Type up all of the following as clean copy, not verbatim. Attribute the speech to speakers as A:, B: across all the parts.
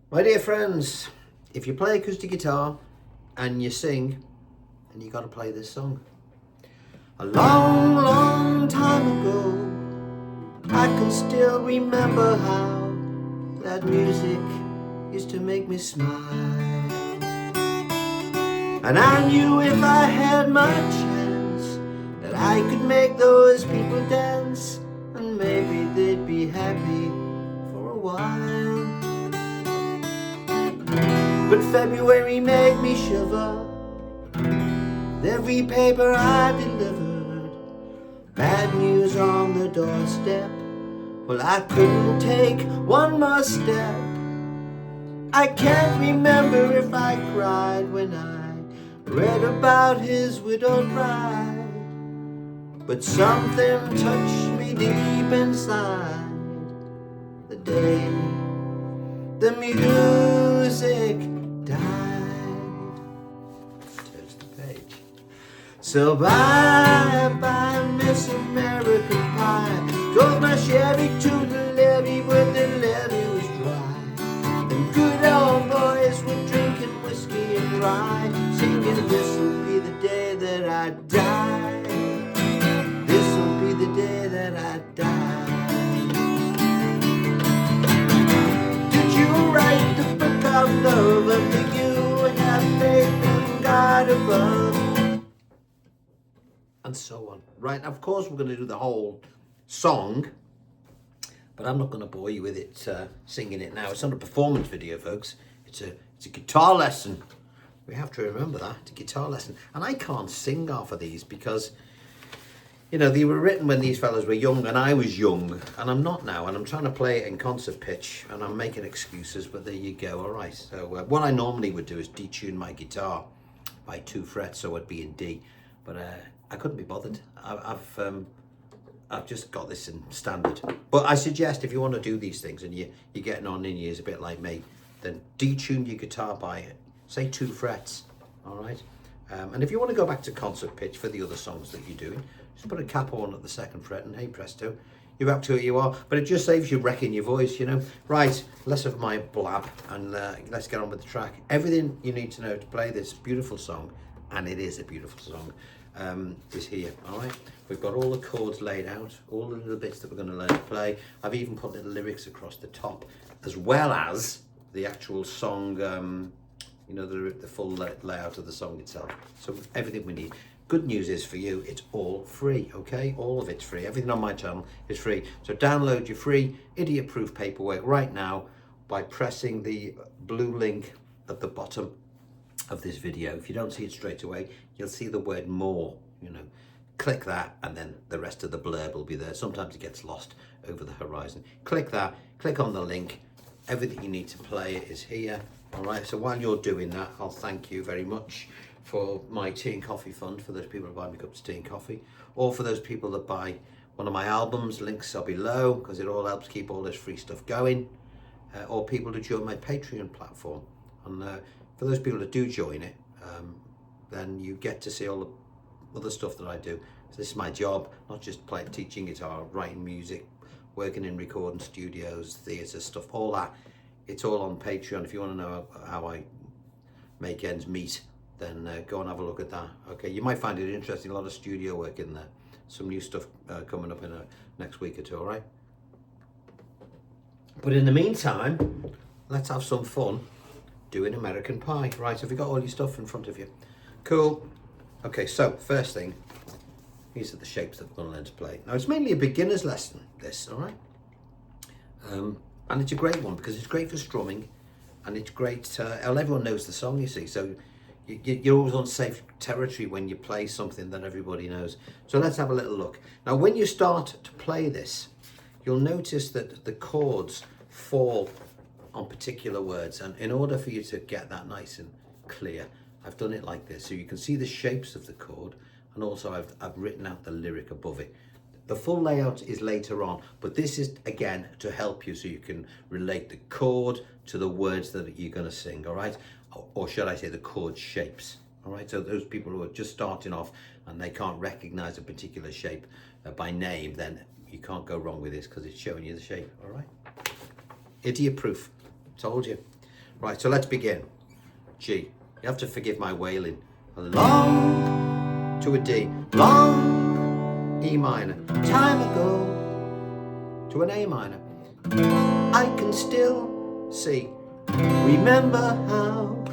A: My dear friends, if you play acoustic guitar and you sing, then you got to play this song. A long, long time ago, I can still remember how that music used to make me smile. And I knew if I had my chance that I could make those people dance, and maybe they'd be happy for a while. But February made me shiver with every paper I delivered. Bad news on the doorstep. Well, I couldn't take one more step. I can't remember if I cried when I read about his widowed bride, but something touched me deep inside the day the music died. Turns the page. So bye bye Miss American Pie. Drove my Chevy to the levee, but the levee was dry. And good old boys were drinking whiskey and rye, singing, this'll be the day that I die. This'll be the day that I die. Did you write the book of love, or do you have faith in God above? And so on. Right, of course we're going to do the whole song, but I'm not going to bore you with it singing it now. It's not a performance video, folks. It's a guitar lesson. We have to remember that. It's a guitar lesson. And I can't sing half of these because, you know, they were written when these fellas were young and I was young, and I'm not now, and I'm trying to play it in concert pitch and I'm making excuses, but there you go. All right, so what I normally would do is detune my guitar by 2 frets, so it'd be in D, but I couldn't be bothered. I've just got this in standard. But I suggest if you want to do these things and you're getting on in years a bit like me, then detune your guitar by, say, 2 frets, all right? And if you want to go back to concert pitch for the other songs that you're doing, just put a cap on at the 2nd fret and hey presto, you're up to it, you are. But it just saves you wrecking your voice, you know. Right, less of my blab, and let's get on with the track. Everything you need to know to play this beautiful song, and it is a beautiful song, is here, all right? We've got all the chords laid out, all the little bits that we're going to learn to play. I've even put little lyrics across the top, as well as the actual song, you know, the full layout of the song itself. So everything we need. Good news is for you, it's all free, okay? All of it's free. Everything on my channel is free. So download your free idiot-proof paperwork right now by pressing the blue link at the bottom of this video. If you don't see it straight away, you'll see the word more, you know. Click that and then the rest of the blurb will be there. Sometimes it gets lost over the horizon. Click that, click on the link. Everything you need to play it is here. All right, so while you're doing that, I'll thank you very much for my tea and coffee fund, for those people who buy me cups of tea and coffee, or for those people that buy one of my albums. Links are below because it all helps keep all this free stuff going, or people to join my Patreon platform. And for those people that do join it, then you get to see all the other stuff that I do. So this is my job, not just teaching guitar, writing music, working in recording studios, theatre stuff, all that. It's all on Patreon. If you want to know how I make ends meet, then go and have a look at that. Okay, you might find it interesting. A lot of studio work in there. Some new stuff coming up in next week or two, all right? But in the meantime, let's have some fun doing American Pie. Right, have you got all your stuff in front of you? Cool. Okay, so first thing, these are the shapes that we're going to learn to play. Now, it's mainly a beginner's lesson, this, all right? And it's a great one because it's great for strumming, and it's great, everyone knows the song, you see, so you're always on safe territory when you play something that everybody knows. So let's have a little look. Now, when you start to play this, you'll notice that the chords fall on particular words, and in order for you to get that nice and clear, I've done it like this, so you can see the shapes of the chord, and also I've written out the lyric above it. The full layout is later on, but this is, again, to help you so you can relate the chord to the words that you're going to sing, all right? Or should I say the chord shapes, all right? So those people who are just starting off and they can't recognize a particular shape by name, then you can't go wrong with this because it's showing you the shape, all right? Idiot proof, told you. Right, so let's begin. G. You have to forgive my wailing. Long to a D. Long E minor. Time ago to an A minor. I can still see. Remember how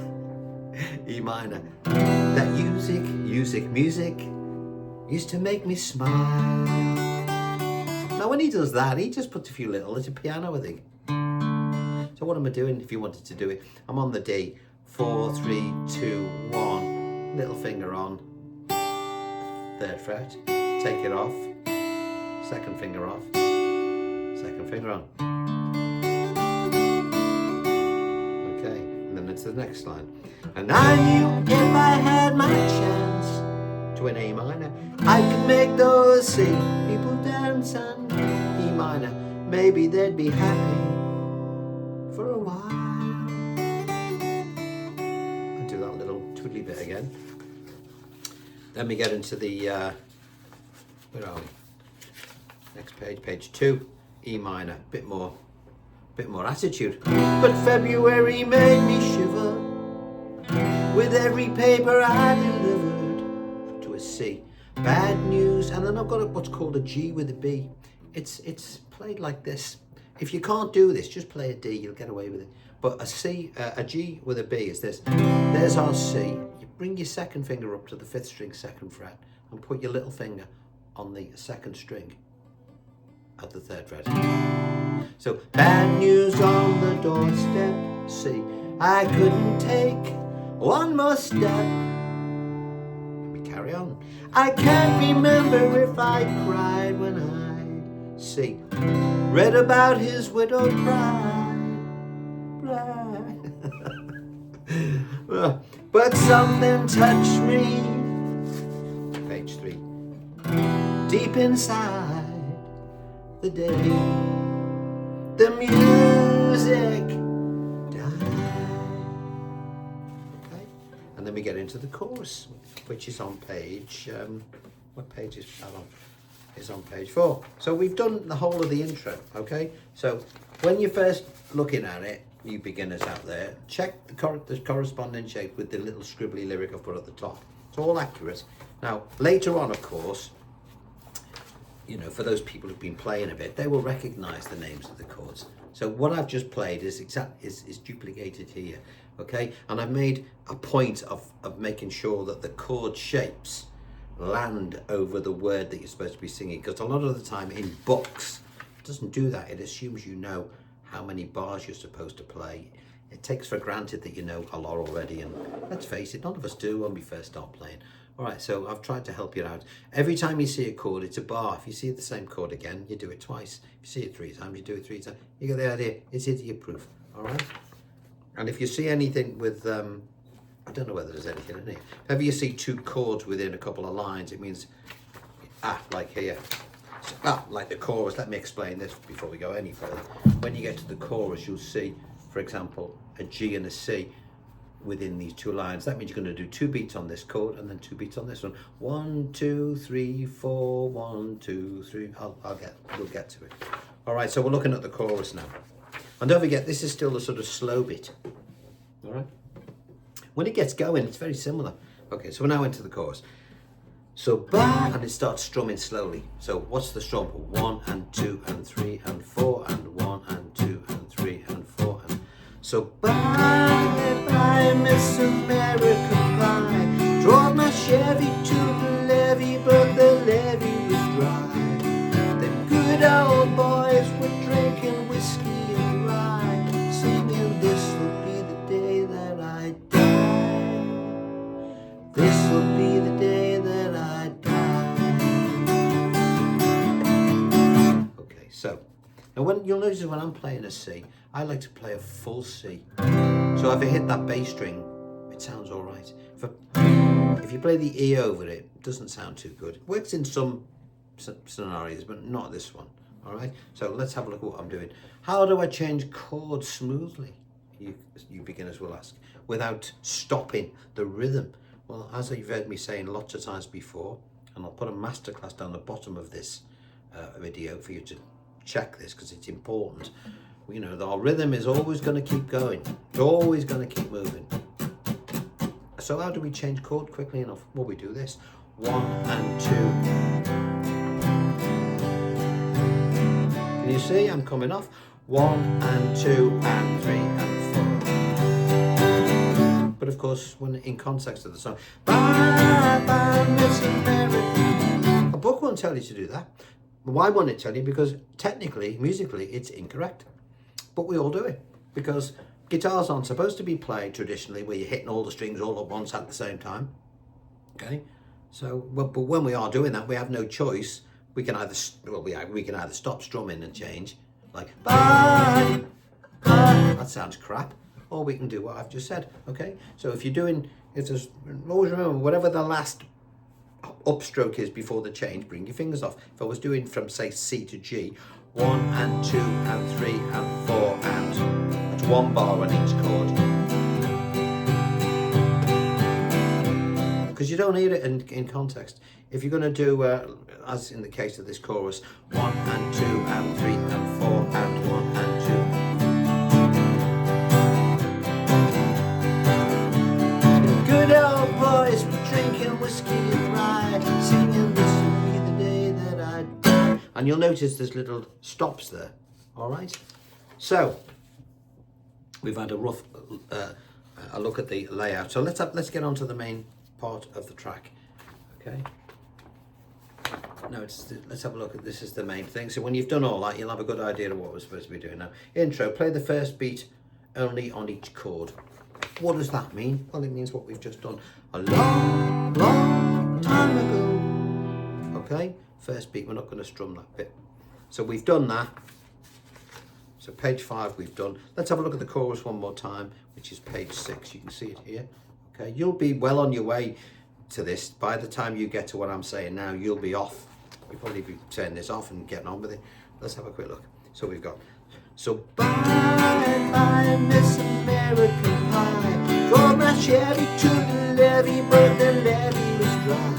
A: E minor. That music used to make me smile. Now when he does that, he just puts a few little, it's a piano I think. So what am I doing if you wanted to do it? I'm on the D, 4, 3, 2, 1, little finger on, 3rd fret, take it off, 2nd finger off, 2nd finger on. Okay, and then it's the next line. And I knew if I had my chance to an A minor, I could make those C people dance, and E minor, maybe they'd be happy for a while. I'll do that little twiddly bit again. Then we get into the, where are we? Next page, page 2, E minor, bit more attitude. But February made me shiver with every paper I delivered to a C. Bad news, and then I've got what's called a G with a B. It's played like this. If you can't do this, just play a D, you'll get away with it. But a G with a B is this. There's our C. You bring your 2nd finger up to the 5th string, 2nd fret, and put your little finger on the 2nd string at the 3rd fret. So, bad news on the doorstep, C. I couldn't take one more step. Let me carry on. I can't remember if I cried when I, C, read about his widowed bride. But something touched me, page 3, deep inside the day. The music died. Okay, and then we get into the chorus, which is on page, what page is that on? Is on page 4. So we've done the whole of the intro, okay? So when you're first looking at it, you beginners out there, check the corresponding shape with the little scribbly lyric I've put at the top. It's all accurate. Now, later on, of course, you know, for those people who've been playing a bit, they will recognize the names of the chords. So what I've just played is duplicated here, okay? And I've made a point of making sure that the chord shapes land over the word that you're supposed to be singing, because a lot of the time in books it doesn't do that. It assumes you know how many bars you're supposed to play. It takes for granted that you know a lot already, and let's face it, none of us do when we first start playing. All right, so I've tried to help you out. Every time you see a chord, it's a bar. If you see the same chord again, you do it twice. If you see it 3 times, you do it 3 times. You get the idea. It's idiot proof. All right. And if you see anything with I don't know whether there's anything in here. If ever you see 2 chords within a couple of lines, it means, like here. So, like the chorus. Let me explain this before we go any further. When you get to the chorus, you'll see, for example, a G and a C within these 2 lines. That means you're going to do 2 beats on this chord and then 2 beats on this one. 1, 2, 3, 4, 1, 2, 3. We'll get to it. All right, so we're looking at the chorus now. And don't forget, this is still the sort of slow bit. All right. When it gets going, it's very similar. Okay, so we're now into the chorus. So, and it starts strumming slowly. So what's the strum? 1 and 2 and 3 and 4 and 1 and 2 and 3 and 4 and... So, bye, Miss America, bye. Drove my Chevy to the levee, but the levee was dry. Them good old boys were drinking whiskey and rye, singing, this'll be the day that I die. This'll be the day that I die. Okay, so now when you'll notice when I'm playing a C, I like to play a full C. So if I hit that bass string, it sounds all right. If you play the E over it, it doesn't sound too good. It works in some scenarios, but not this one. All right. So let's have a look at what I'm doing. How do I change chords smoothly? You beginners will ask, without stopping the rhythm. Well, as you've heard me saying lots of times before, and I'll put a masterclass down the bottom of this video for you to check this because it's important. You know, our rhythm is always going to keep going. It's always going to keep moving. So how do we change chord quickly enough? Well, we do this. 1 and 2. Can you see? I'm coming off. 1 and 2 and 3 and 4. But of course, when in context of the song, bye bye Miss America. A book won't tell you to do that. Why won't it tell you? Because technically, musically, it's incorrect. But we all do it because guitars aren't supposed to be played traditionally where you're hitting all the strings all at once at the same time. Okay, so but when we are doing that, we have no choice. We can either we can either stop strumming and change, like bye, bye. That sounds crap, or we can do what I've just said. Okay, so if you're doing, if there's, always remember whatever the last upstroke is before the change, bring your fingers off. If I was doing from say C to G, 1 and 2 and 3 and 4 and that's 1 bar on each chord. Because you don't need it in context. If you're going to do, as in the case of this chorus, 1 and 2 and 3 and 4 and 1 and 2. Good old boys were drinking whiskey and rye, singing this will be the day that I die. And you'll notice there's little stops there. All right. So we've had a rough a look at the layout. So let's get on to the main part of the track. Okay. No, let's have a look at this is the main thing. So when you've done all that, you'll have a good idea of what we're supposed to be doing now. Intro, play the first beat only on each chord. What does that mean? Well, it means what we've just done a long, long time ago. Okay, first beat, we're not going to strum that bit. So we've done that. So page 5 we've done. Let's have a look at the chorus one more time, which is page 6. You can see it here. Okay, you'll be well on your way to this. By the time you get to what I'm saying now, you'll be off. You'll probably be turning this off and getting on with it. Let's have a quick look. So we've got, so bye bye Miss American Pie, drove my Chevy to the levee, but the levee was dry.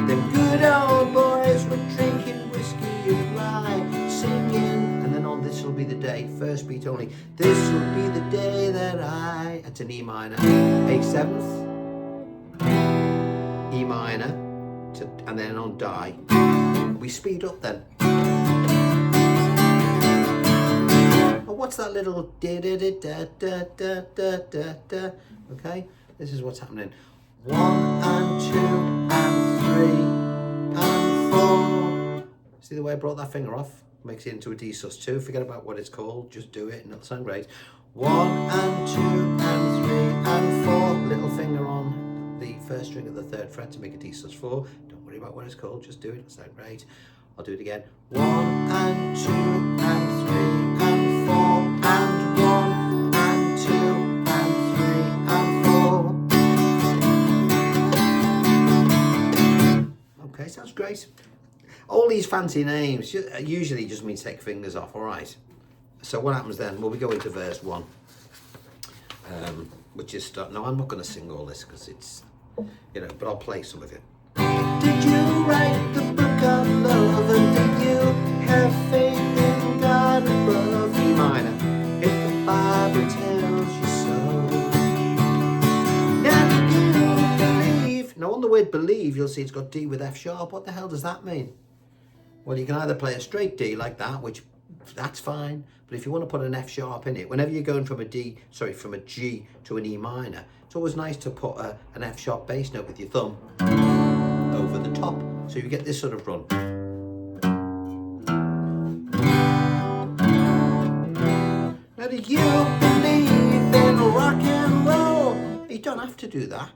A: Them good old boys were drinking whiskey and rye, singing, and then on this will be the day, first beat only. This will be the day that I, it's an E minor, A7th, E minor, and then on die. We speed up then. Oh, what's that little da da da da da da da da? Okay, this is what's happening. 1 and 2 and 3 and 4. See the way I brought that finger off? Makes it into a D sus2. Forget about what it's called. Just do it and it'll sound great. 1 and 2 and 3 and 4. Little finger on the first string of the 3rd fret to make a D sus4. Don't worry about what it's called. Just do it. It'll sound great. I'll do it again. 1 and 2 and 3 and 4 and 1 and 2 and 3 and 4. Okay, sounds great. All these fancy names usually just means take fingers off, all right? So what happens then? Well, we go into verse 1, which is, no, I'm not going to sing all this because it's, you know, but I'll play some of it. Did you write the book of love, and did you have faith in God above? E minor, if the Bible tells you so. Now did you believe? Now on the word believe, you'll see it's got D with F sharp. What the hell does that mean? Well, you can either play a straight D like that, which that's fine. But if you want to put an F sharp in it, whenever you're going from a G to an E minor, it's always nice to put an F sharp bass note with your thumb over the top. So you get this sort of run. Now do you believe in rock and roll? You don't have to do that.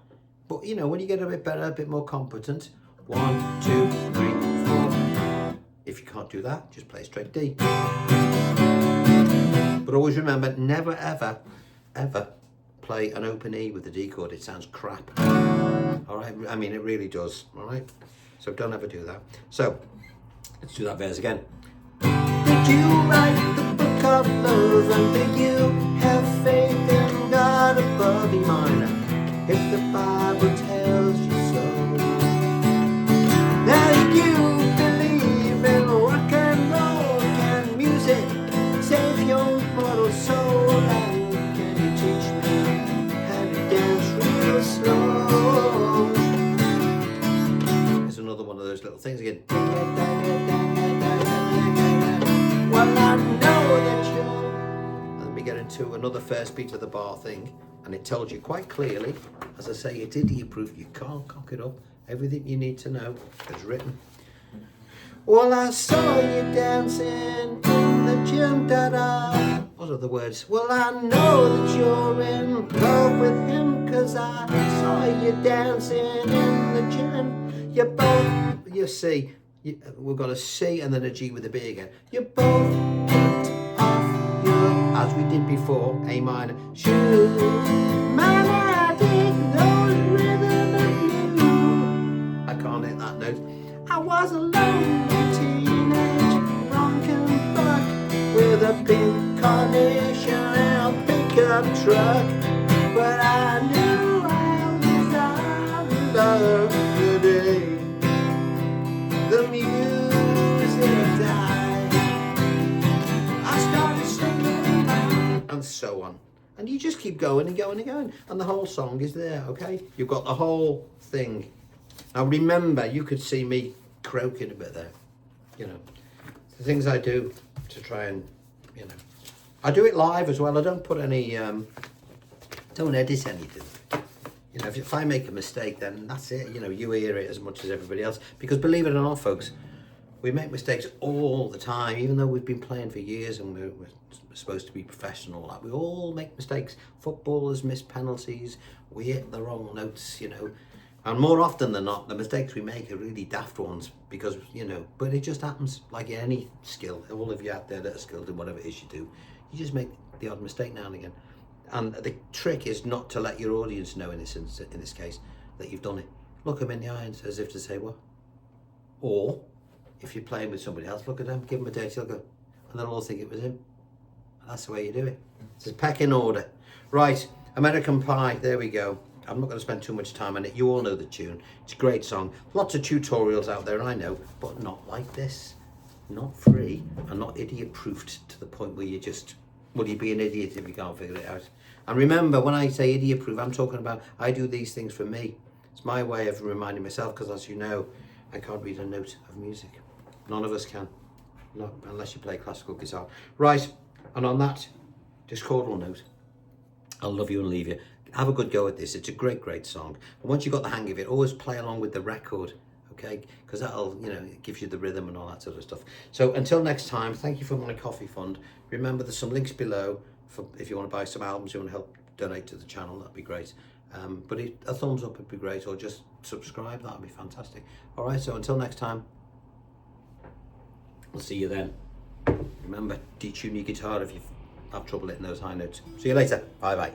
A: But you know, when you get a bit better, a bit more competent, 1, 2, 3, 4. If you can't do that, just play straight D. But always remember, never ever, ever play an open E with the D chord. It sounds crap. All right, I mean, it really does. All right, so don't ever do that. So let's do that verse again. Did you write the book of love, and did you have faith in God above? E minor, if the Bible tells you so. Now you believe in rock and roll, can music save your sings again. Well, I know that you're... And then we get into another first beat of the bar thing, and it tells you quite clearly, as I say, it's idiot-proof. You can't cock it up. Everything you need to know is written. Well, I saw you dancing in the gym, da-da. What are the words? Well, I know that you're in love with him, 'cause I saw you dancing in the gym. You both, you see, we've got a C and then a G with a B again. You both kicked off your, as we did before, A minor, shoes. Man, I dig those rhythm and blues. I can't hit that note. I was a lonely teenage drunken buck with a pink carnation and a pickup truck, but I knew I was under the day the music died. I started singing and so on, and you just keep going and going and going, and the whole song is there. Okay, you've got the whole thing. Now remember, you could see me croaking a bit there, you know, the things I do to try and, you know, I do it live as well. I don't put any, don't edit anything. You know, if I make a mistake, then that's it. You know, you hear it as much as everybody else, because believe it or not, folks, we make mistakes all the time, even though we've been playing for years and we're supposed to be professional. Like, we all make mistakes. Footballers miss penalties. We hit the wrong notes, you know. And more often than not, the mistakes we make are really daft ones, because, you know, but it just happens, like in any skill. All of you out there that are skilled in whatever it is you do, you just make the odd mistake now and again. And the trick is not to let your audience know, in this case, that you've done it. Look them in the eyes as if to say, what? Or, if you're playing with somebody else, look at them, give them a dirty look, and they'll all think it was him. And that's the way you do it. It's a pecking order. Right, American Pie, there we go. I'm not going to spend too much time on it. You all know the tune. It's a great song. Lots of tutorials out there, I know, but not like this. Not free and not idiot-proofed to the point where you just, well, you'd be an idiot if you can't figure it out. And remember, when I say idiot-proof, I'm talking about I do these things for me. It's my way of reminding myself, because as you know, I can't read a note of music. None of us can, not unless you play classical guitar. Right, and on that discordal note, I'll love you and leave you. Have a good go at this. It's a great, great song. And once you've got the hang of it, always play along with the record, okay? Because that'll, you know, it gives you the rhythm and all that sort of stuff. So until next time, thank you for my coffee fund. Remember, there's some links below for if you want to buy some albums, you want to help donate to the channel, that'd be great. But a thumbs up would be great, or just subscribe, that'd be fantastic. All right, so until next time, I'll see you then. Remember, detune your guitar if you have trouble hitting those high notes. See you later. Bye-bye.